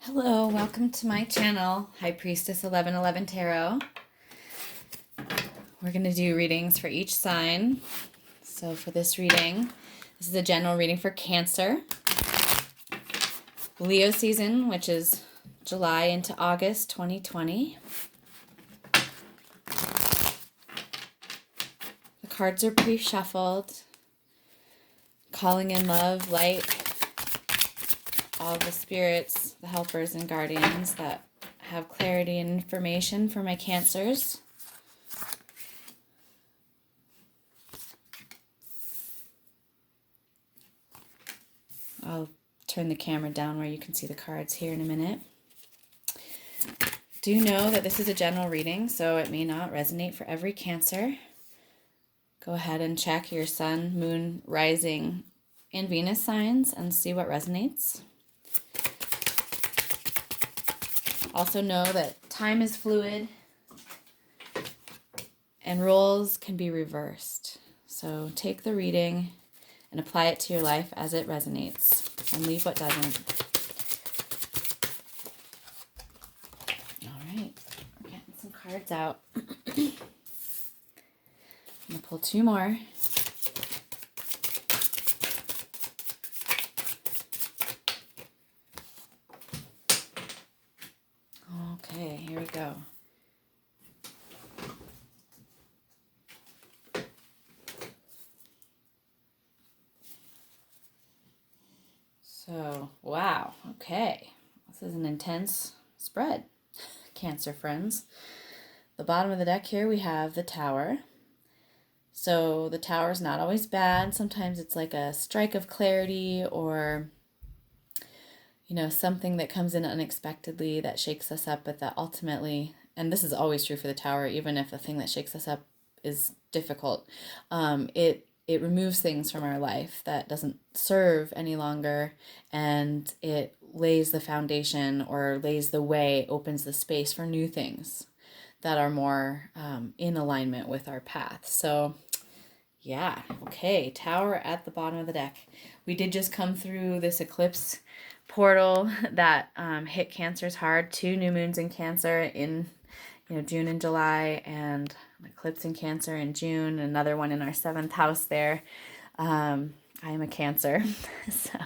Hello, welcome to my channel, High Priestess 1111 Tarot. We're going to do readings for each sign. So for this reading, this is a general reading for Cancer. Leo season, which is July into August 2020. The cards are pre-shuffled. Calling in love, light, all the spirits, the helpers and guardians that have clarity and information for my Cancers. I'll turn the camera down where you can see the cards here in a minute. Do know that this is a general reading, so it may not resonate for every Cancer. Go ahead and check your Sun, Moon, Rising, and Venus signs and see what resonates. Also know that time is fluid and roles can be reversed. So take the reading and apply it to your life as it resonates and leave what doesn't. All right, we're getting some cards out. I'm going to pull two more. Okay, here we go. So, wow, okay. This is an intense spread, Cancer friends. The bottom of the deck here, we have the Tower. So the Tower is not always bad. Sometimes it's like a strike of clarity or, you know, something that comes in unexpectedly that shakes us up, but that ultimately, and this is always true for the Tower, even if the thing that shakes us up is difficult, it removes things from our life that doesn't serve any longer, and it lays the foundation or lays the way, opens the space for new things that are more in alignment with our path. So yeah, okay, Tower at the bottom of the deck. We did just come through this eclipse portal that hit Cancers hard. 2 new moons in Cancer in June and July, and an eclipse in Cancer in June, another one in our 7th house there. I am a Cancer, so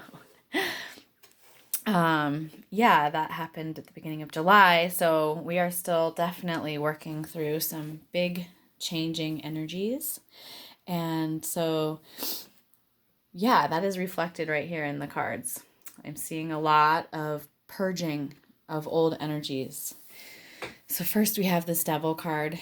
yeah, that happened at the beginning of July, so we are still definitely working through some big changing energies. And so yeah, that is reflected right here in the cards. I'm seeing a lot of purging of old energies. So first we have this Devil card.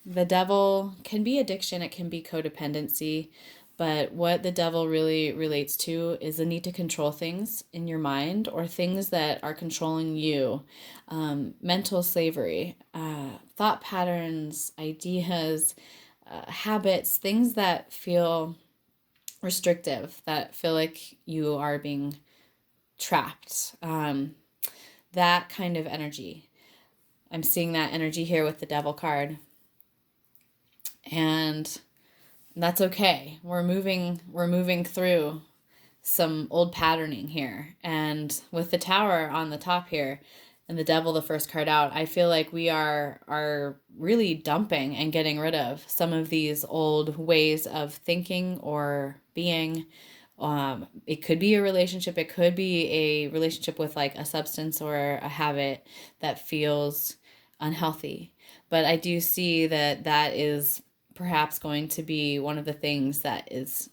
The Devil can be addiction, it can be codependency, but what the Devil really relates to is the need to control things in your mind or things that are controlling you. Mental slavery, thought patterns, ideas, habits, things that feel restrictive, that feel like you are being trapped. That kind of energy. I'm seeing that energy here with the Devil card. And that's okay. We're moving through some old patterning here. And with the Tower on the top here and the Devil, the first card out, I feel like we are really dumping and getting rid of some of these old ways of thinking or being. It could be a relationship. It could be a relationship with like a substance or a habit that feels unhealthy. But I do see that that is perhaps going to be one of the things that is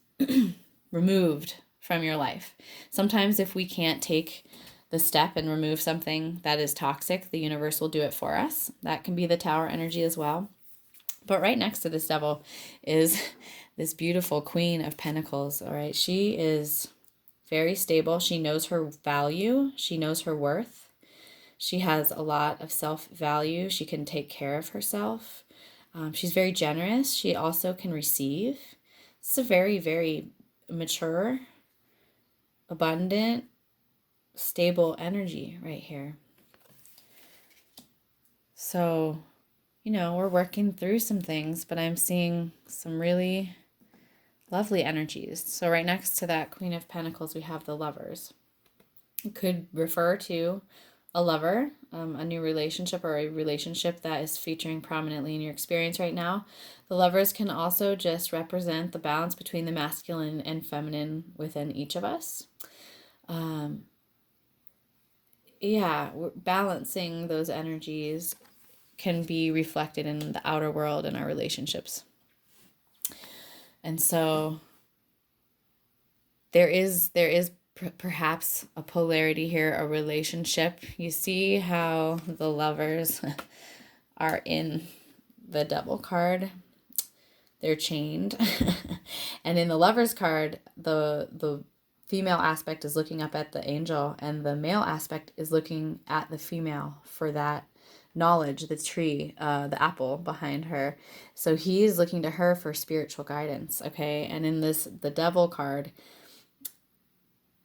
removed from your life. Sometimes if we can't take the step and remove something that is toxic, the universe will do it for us. That can be the Tower energy as well. But right next to this Devil is this beautiful Queen of Pentacles, all right? She is very stable. She knows her value. She knows her worth. She has a lot of self-value. She can take care of herself. She's very generous. She also can receive. It's a very, very mature, abundant, stable energy right here. So, we're working through some things, but I'm seeing some really lovely energies. So right next to that Queen of Pentacles, we have the Lovers. It could refer to a lover, a new relationship, or a relationship that is featuring prominently in your experience right now. The lovers can also just represent the balance between the masculine and feminine within each of us. Um, yeah, balancing those energies can be reflected in the outer world and our relationships. And so there is perhaps a polarity here, a relationship. You see how the lovers are in the Devil card. They're chained. And in the Lovers card, the female aspect is looking up at the angel, and the male aspect is looking at the female for that knowledge, the tree, the apple behind her. So he is looking to her for spiritual guidance, okay? And in the Devil card,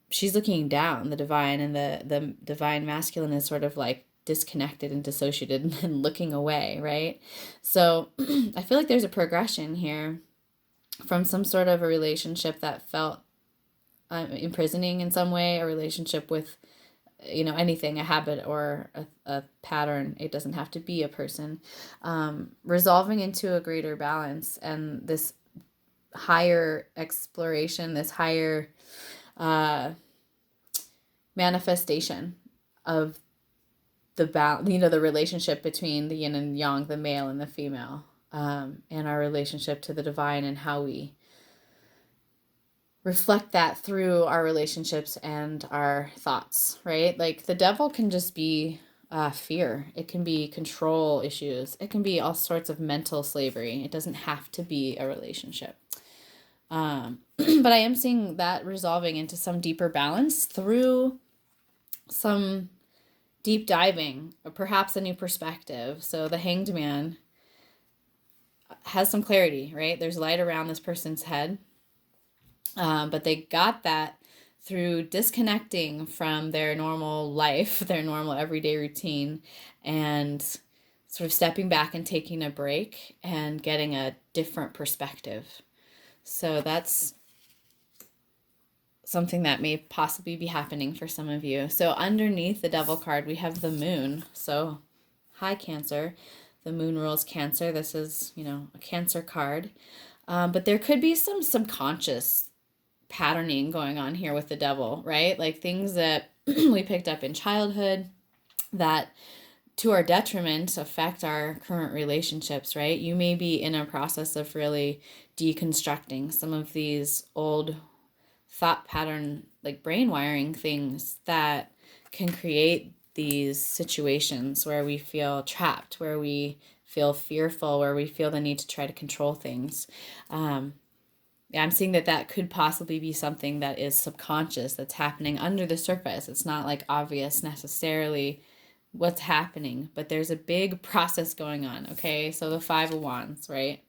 she's looking down, the divine, and the divine masculine is sort of like disconnected and dissociated and looking away, right? So I feel like there's a progression here from some sort of a relationship that felt imprisoning in some way, a relationship with, anything, a habit or a pattern. It doesn't have to be a person. Resolving into a greater balance and this higher exploration, this higher manifestation of the relationship between the yin and yang, the male and the female, and our relationship to the divine, and how we reflect that through our relationships and our thoughts, right? Like the devil can just be fear. It can be control issues. It can be all sorts of mental slavery. It doesn't have to be a relationship. But I am seeing that resolving into some deeper balance through some deep diving, or perhaps a new perspective. So the Hanged Man has some clarity, right? There's light around this person's head. But they got that through disconnecting from their normal life, their normal everyday routine, and sort of stepping back and taking a break and getting a different perspective. So that's something that may possibly be happening for some of you. So underneath the Devil card, we have the Moon. So hi, Cancer. The Moon rules Cancer. This is, a Cancer card. But there could be some subconscious patterning going on here with the Devil, right? Like things that we picked up in childhood that to our detriment affect our current relationships, right? You may be in a process of really deconstructing some of these old thought pattern, like brain wiring things that can create these situations where we feel trapped, where we feel fearful, where we feel the need to try to control things. I'm seeing that could possibly be something that is subconscious, that's happening under the surface. It's not like obvious necessarily what's happening, but there's a big process going on, okay? So the Five of Wands, right?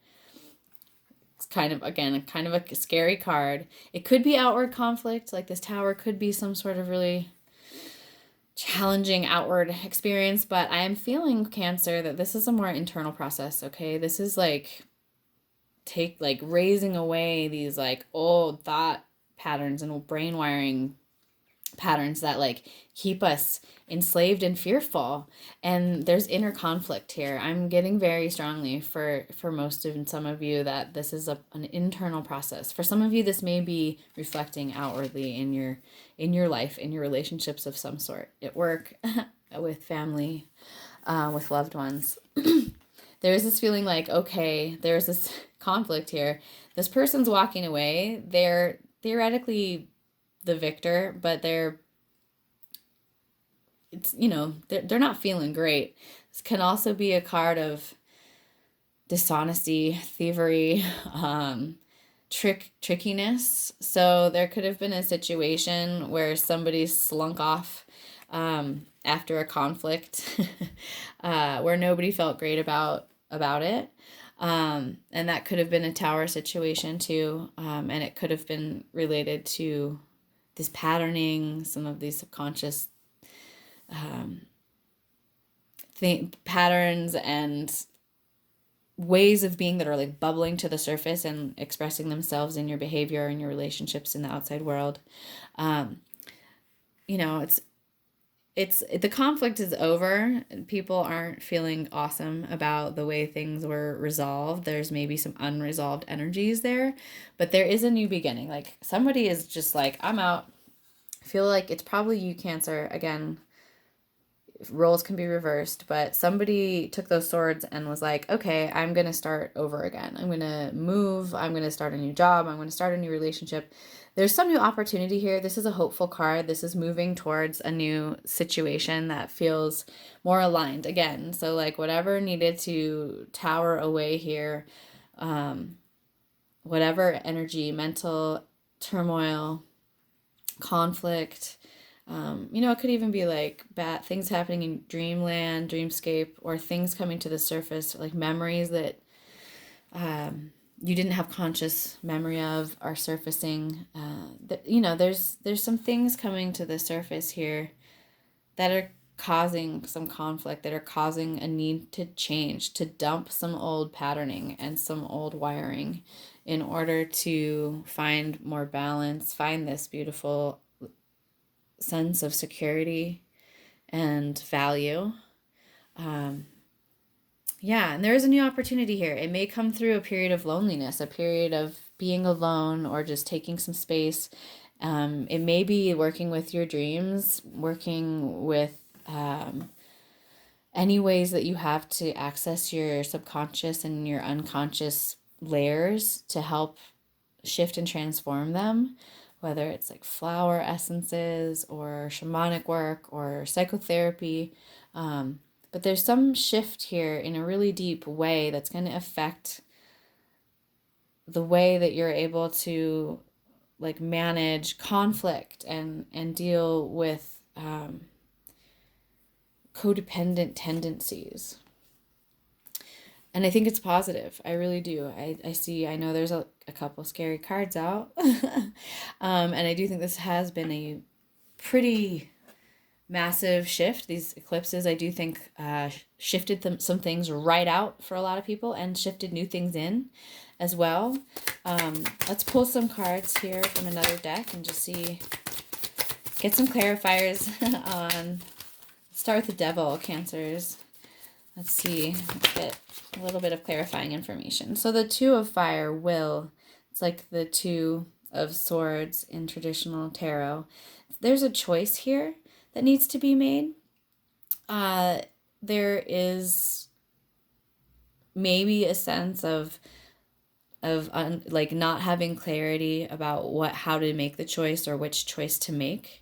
It's kind of a scary card. It could be outward conflict, like this Tower could be some sort of really challenging outward experience, but I am feeling, Cancer, that this is a more internal process, okay? This is like raising away these like old thought patterns and brain wiring patterns that like keep us enslaved and fearful. And there's inner conflict here. I'm getting very strongly for most of and some of you that this is an internal process. For some of you, this may be reflecting outwardly in your life, in your relationships of some sort, at work, with family, with loved ones. There's this feeling like, okay, there's this conflict here. This person's walking away. They're theoretically the victor, but they're not feeling great. This can also be a card of dishonesty, thievery, trickiness. So there could have been a situation where somebody slunk off after a conflict where nobody felt great about it. And that could have been a Tower situation too. And it could have been related to this patterning, some of these subconscious patterns and ways of being that are like bubbling to the surface and expressing themselves in your behavior and your relationships in the outside world. It's the conflict is over. People aren't feeling awesome about the way things were resolved. There's maybe some unresolved energies there, but there is a new beginning. Like somebody is just like, I'm out. I feel like it's probably you, Cancer. Again, roles can be reversed, but somebody took those swords and was like, okay, I'm going to start over again. I'm going to move. I'm going to start a new job. I'm going to start a new relationship. There's some new opportunity here. This is a hopeful card. This is moving towards a new situation that feels more aligned again. So like whatever needed to tower away here, whatever energy, mental turmoil, conflict, it could even be like bad things happening in dreamland, dreamscape, or things coming to the surface, like memories that you didn't have conscious memory of are surfacing. There's some things coming to the surface here that are causing some conflict, that are causing a need to change, to dump some old patterning and some old wiring in order to find more balance, find this beautiful sense of security and value. And there is a new opportunity here. It may come through a period of loneliness, a period of being alone, or just taking some space. It may be working with your dreams, working with any ways that you have to access your subconscious and your unconscious layers to help shift and transform them, whether it's like flower essences or shamanic work or psychotherapy. But there's some shift here in a really deep way that's going to affect the way that you're able to like manage conflict and deal with codependent tendencies. And I think it's positive. I really do. I know there's a couple scary cards out. And I do think this has been a pretty massive shift. These eclipses, I do think, shifted some things right out for a lot of people and shifted new things in as well. Let's pull some cards here from another deck and just get some clarifiers on. Let's start with the Devil, Cancers. Let's see, get a little bit of clarifying information. So the Two of Fire, Will, it's like the Two of Swords in traditional tarot. There's a choice here that needs to be made. There is maybe a sense of like not having clarity about how to make the choice or which choice to make.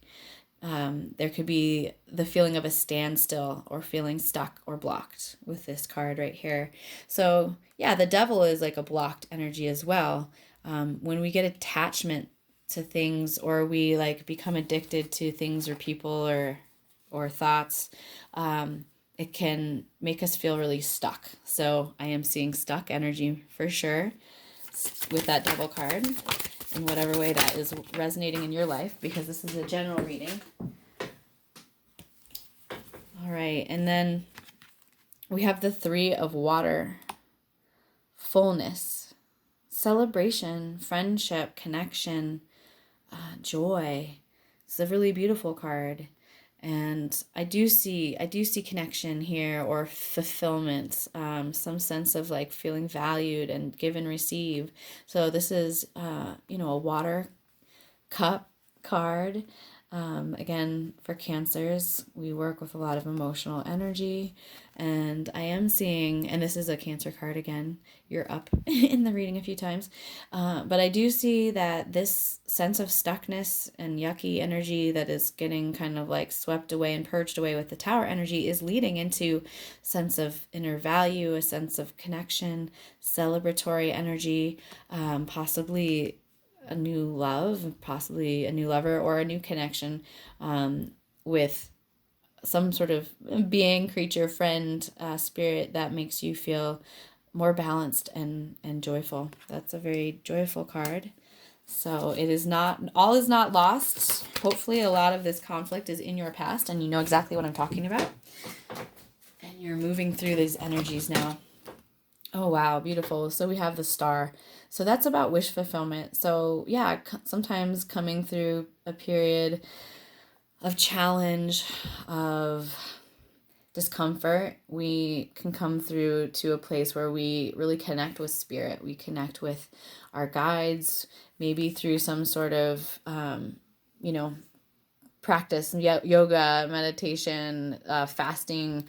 There could be the feeling of a standstill or feeling stuck or blocked with this card right here. So yeah, the Devil is like a blocked energy as well. When we get attachment to things, or we like become addicted to things or people or thoughts, it can make us feel really stuck. So I am seeing stuck energy for sure with that Devil card, in whatever way that is resonating in your life, because this is a general reading. All right, and then we have the Three of Water. Fullness, celebration, friendship, connection, joy. It's a really beautiful card. And I do see connection here, or fulfillment, some sense of like feeling valued and give and receive. So this is, a water cup card. Again, for Cancers, we work with a lot of emotional energy, and I am seeing, and this is a Cancer card again, you're up in the reading a few times, but I do see that this sense of stuckness and yucky energy that is getting kind of like swept away and purged away with the Tower energy is leading into sense of inner value, a sense of connection, celebratory energy, possibly a new love, possibly a new lover, or a new connection with some sort of being, creature, friend, spirit that makes you feel more balanced and joyful. That's a very joyful card. So it is not, all is not lost. Hopefully a lot of this conflict is in your past and you know exactly what I'm talking about. And you're moving through these energies now. Oh, wow. Beautiful. So we have the Star. So that's about wish fulfillment. So yeah, sometimes coming through a period of challenge, of discomfort, we can come through to a place where we really connect with spirit. We connect with our guides, maybe through some sort of, practice, yoga, meditation, fasting,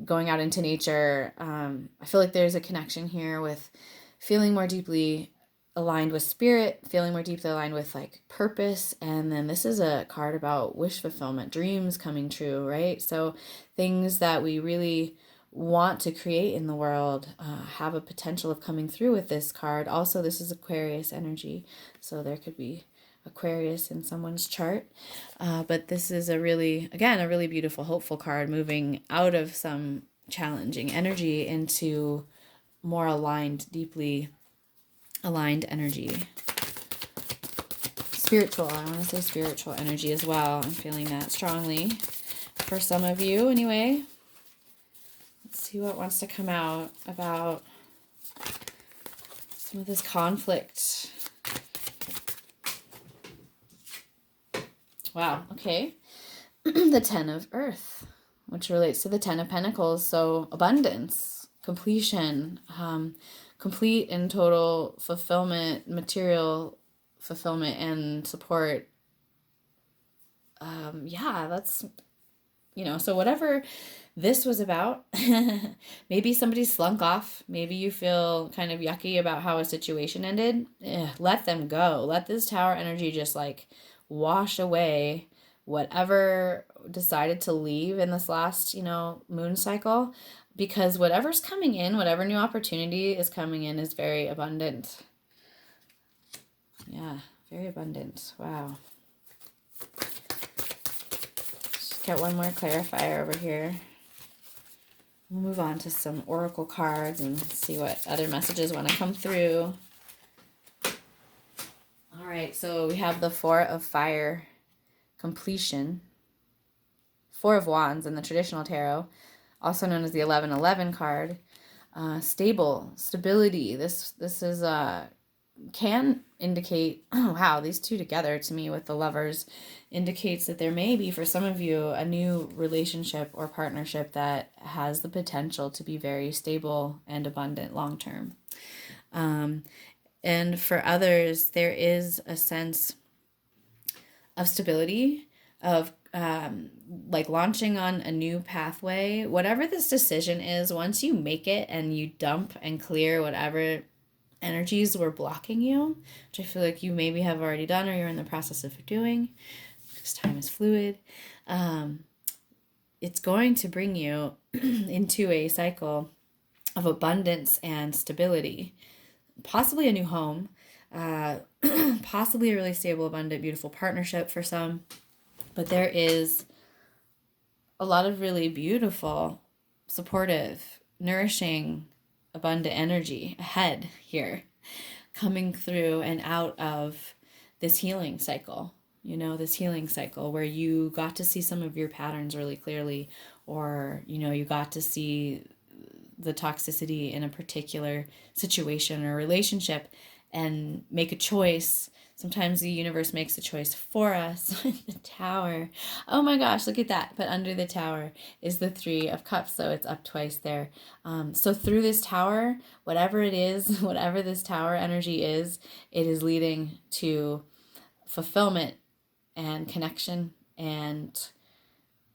going out into nature. I feel like there's a connection here with feeling more deeply aligned with spirit, feeling more deeply aligned with like purpose. And then this is a card about wish fulfillment, dreams coming true, right? So things that we really want to create in the world have a potential of coming through with this card. Also, this is Aquarius energy, so there could be Aquarius in someone's chart. But this is a really beautiful, hopeful card, moving out of some challenging energy into more aligned, deeply aligned energy. Spiritual, I want to say spiritual energy as well. I'm feeling that strongly for some of you anyway. Let's see what wants to come out about some of this conflict. Wow, okay. The Ten of Earth, which relates to the Ten of Pentacles. So abundance, completion, complete and total fulfillment, material fulfillment and support. That's, so whatever this was about, maybe somebody slunk off. Maybe you feel kind of yucky about how a situation ended. Let them go. Let this Tower energy just like wash away whatever decided to leave in this last, moon cycle, because whatever's coming in, whatever new opportunity is coming in is very abundant. Yeah, very abundant. Wow. Just get one more clarifier over here. We'll move on to some oracle cards and see what other messages want to come through. All right, so we have the Four of Fire, completion. Four of Wands in the traditional tarot, also known as the 1111 card. Stability. This is can indicate, oh wow, these two together to me with the Lovers indicates that there may be for some of you a new relationship or partnership that has the potential to be very stable and abundant long term. And for others, there is a sense of stability, of like launching on a new pathway. Whatever this decision is, once you make it and you dump and clear whatever energies were blocking you, which I feel like you maybe have already done or you're in the process of doing, because time is fluid, it's going to bring you into a cycle of abundance and stability, possibly a new home, possibly a really stable, abundant, beautiful partnership for some. But there is a lot of really beautiful, supportive, nourishing, abundant energy ahead here, coming through and out of this healing cycle. This healing cycle where you got to see some of your patterns really clearly, or, you got to see the toxicity in a particular situation or relationship and make a choice. Sometimes the universe makes a choice for us. The Tower. Oh my gosh, look at that. But under the Tower is the Three of Cups, so it's up twice there. So through this Tower, whatever it is, whatever this Tower energy is, it is leading to fulfillment and connection and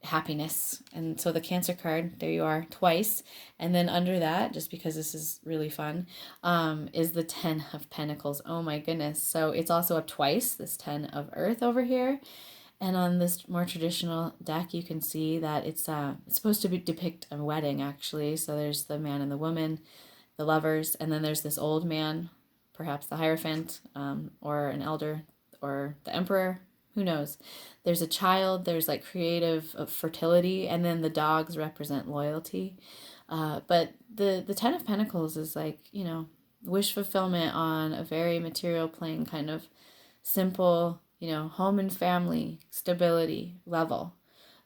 happiness. And so the Cancer card, there you are, twice. And then under that, just because this is really fun, is the Ten of Pentacles. Oh my goodness. So it's also up twice, this Ten of Earth over here. And on this more traditional deck, you can see that it's supposed to depict a wedding, actually. So there's the man and the woman, the lovers, and then there's this old man, perhaps the Hierophant, or an elder, or the Emperor. Who knows? There's a child, there's like creative fertility, and then the dogs represent loyalty. But the Ten of Pentacles is like, wish fulfillment on a very material plane, kind of simple, home and family, stability level.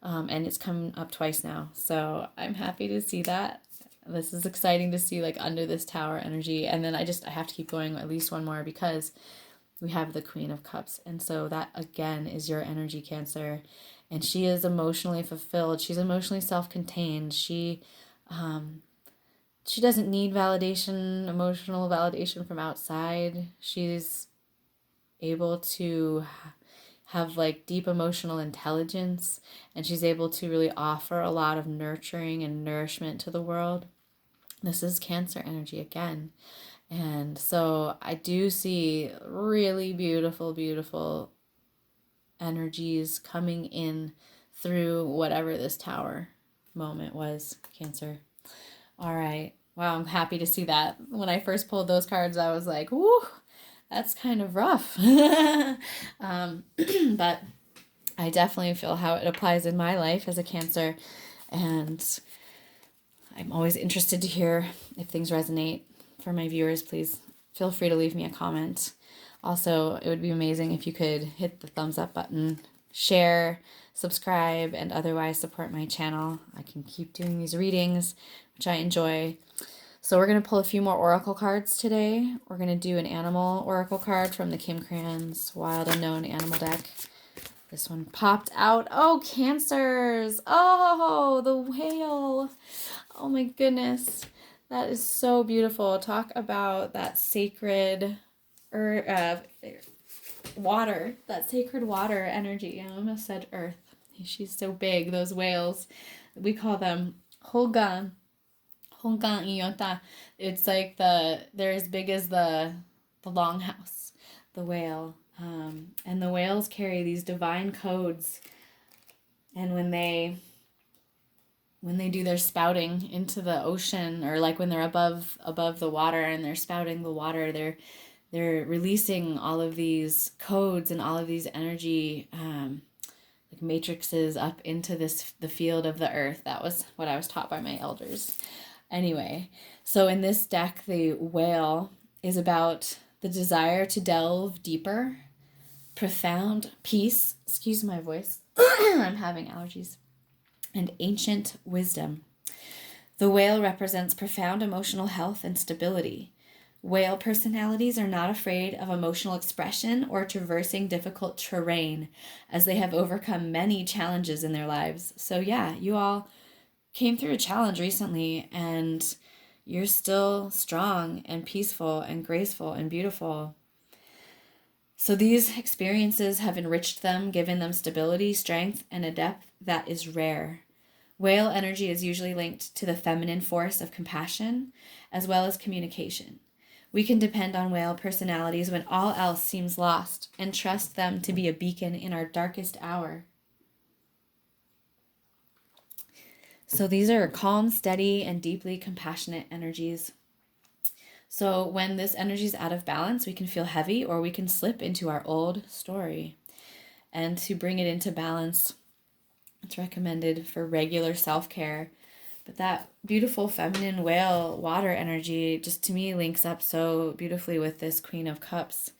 And it's come up twice now. So I'm happy to see that. This is exciting to see like under this Tower energy. And then I have to keep going at least one more, because we have the Queen of Cups. And so that, again, is your energy, Cancer. And she is emotionally fulfilled. She's emotionally self-contained. She doesn't need validation, emotional validation from outside. She's able to have like deep emotional intelligence, and she's able to really offer a lot of nurturing and nourishment to the world. This is Cancer energy again. And so I do see really beautiful, beautiful energies coming in through whatever this Tower moment was, Cancer. All right. Wow, I'm happy to see that. When I first pulled those cards, I was like, whoo, that's kind of rough. But I definitely feel how it applies in my life as a Cancer. And I'm always interested to hear if things resonate. For my viewers, please feel free to leave me a comment. Also, it would be amazing if you could hit the thumbs up button, share, subscribe, and otherwise support my channel. I can keep doing these readings, which I enjoy. So we're going to pull a few more oracle cards today. We're going to do an animal oracle card from the Kim Kranz Wild Unknown Animal deck. This one popped out. Oh, Cancers. Oh, the whale. Oh my goodness. That is so beautiful. Talk about that sacred water, that sacred water energy. I almost said earth. She's so big, those whales. We call them Hogan. Hogan Iota. It's like they're as big as the longhouse, the whale. And the whales carry these divine codes. And when they do their spouting into the ocean, or like when they're above the water and they're spouting the water, they're releasing all of these codes and all of these energy like matrices up into the field of the earth. That was what I was taught by my elders. Anyway, so in this deck, the whale is about the desire to delve deeper, profound peace, excuse my voice, I'm having allergies, and ancient wisdom. The whale represents profound emotional health and stability. Whale personalities are not afraid of emotional expression or traversing difficult terrain, as they have overcome many challenges in their lives. So yeah, you all came through a challenge recently, and you're still strong and peaceful and graceful and beautiful. So these experiences have enriched them, given them stability, strength, and a depth that is rare. Whale energy is usually linked to the feminine force of compassion, as well as communication. We can depend on whale personalities when all else seems lost, and trust them to be a beacon in our darkest hour. So these are calm, steady, and deeply compassionate energies. So when this energy is out of balance, we can feel heavy, or we can slip into our old story. And to bring it into balance, it's recommended for regular self-care. But that beautiful feminine whale water energy just to me links up so beautifully with this Queen of Cups.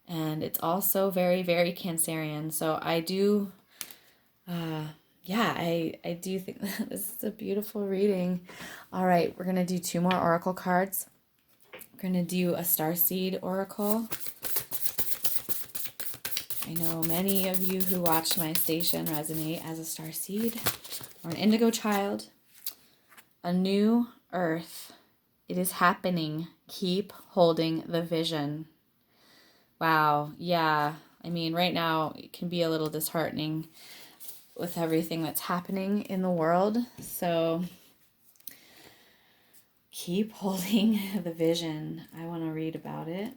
And it's also very, very Cancerian. So I do, I do think that this is a beautiful reading. All right, we're going to do 2 more oracle cards. We're going to do a starseed oracle. I know many of you who watch my station resonate as a starseed or an indigo child. A new earth. It is happening. Keep holding the vision. Wow. Yeah. I mean, right now it can be a little disheartening with everything that's happening in the world. So keep holding the vision. I want to read about it.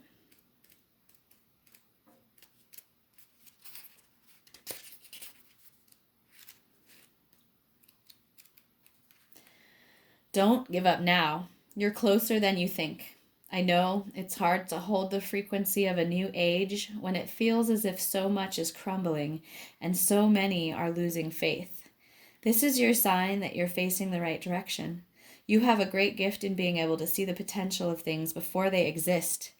Don't give up now. You're closer than you think. I know it's hard to hold the frequency of a new age when it feels as if so much is crumbling and so many are losing faith. This is your sign that you're facing the right direction. You have a great gift in being able to see the potential of things before they exist.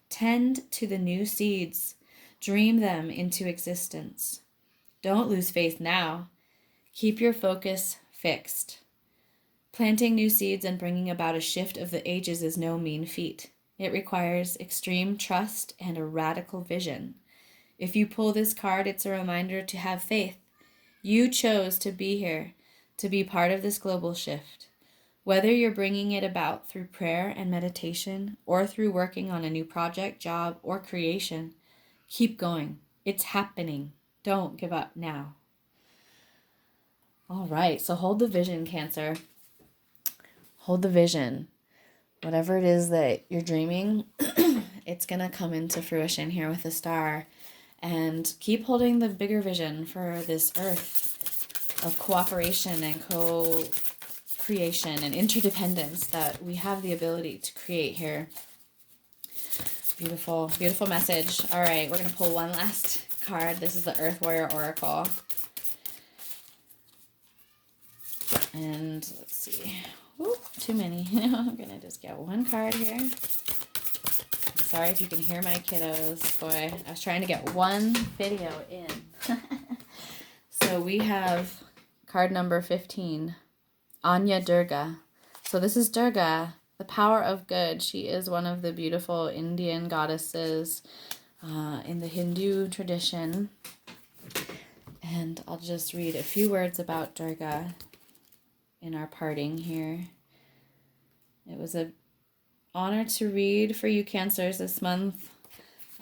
Tend to the new seeds. Dream them into existence. Don't lose faith now. Keep your focus fixed. Planting new seeds and bringing about a shift of the ages is no mean feat. It requires extreme trust and a radical vision. If you pull this card, it's a reminder to have faith. You chose to be here, to be part of this global shift. Whether you're bringing it about through prayer and meditation or through working on a new project, job, or creation, keep going. It's happening. Don't give up now. All right, so hold the vision, Cancer. Hold the vision. Whatever it is that you're dreaming, it's going to come into fruition here with the star. And keep holding the bigger vision for this earth of cooperation and co-creation and interdependence that we have the ability to create here. Beautiful, beautiful message. All right, we're going to pull one last card. This is the Earth Warrior Oracle. And let's see. Ooh, too many. I'm going to just get one card here. Sorry if you can hear my kiddos. Boy, I was trying to get one video in. So we have card number 15, Anya Durga. So this is Durga, the power of good. She is one of the beautiful Indian goddesses in the Hindu tradition. And I'll just read a few words about Durga in our parting here. It was an honor to read for you Cancers this month.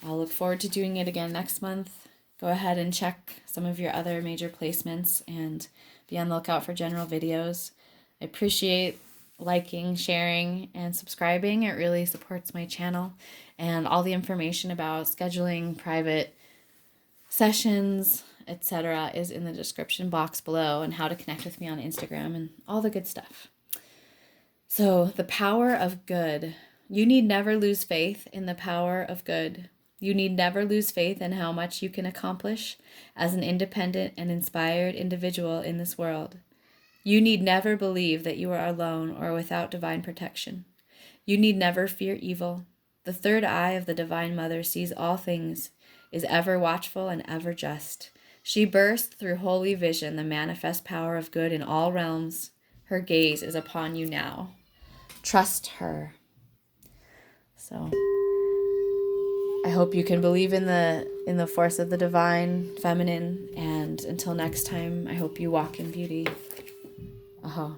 I'll look forward to doing it again next month. Go ahead and check some of your other major placements and be on the lookout for general videos. I appreciate liking, sharing, and subscribing. It really supports my channel. And all the information about scheduling private sessions, etc. is in the description box below, and how to connect with me on Instagram and all the good stuff. So, the power of good. You need never lose faith in the power of good. You need never lose faith in how much you can accomplish as an independent and inspired individual in this world. You need never believe that you are alone or without divine protection. You need never fear evil. The third eye of the Divine Mother sees all things, is ever watchful and ever just. She bursts through holy vision the manifest power of good in all realms. Her gaze is upon you now. Trust her. So I hope you can believe in the force of the divine feminine, and until next time, I hope you walk in beauty. Aha.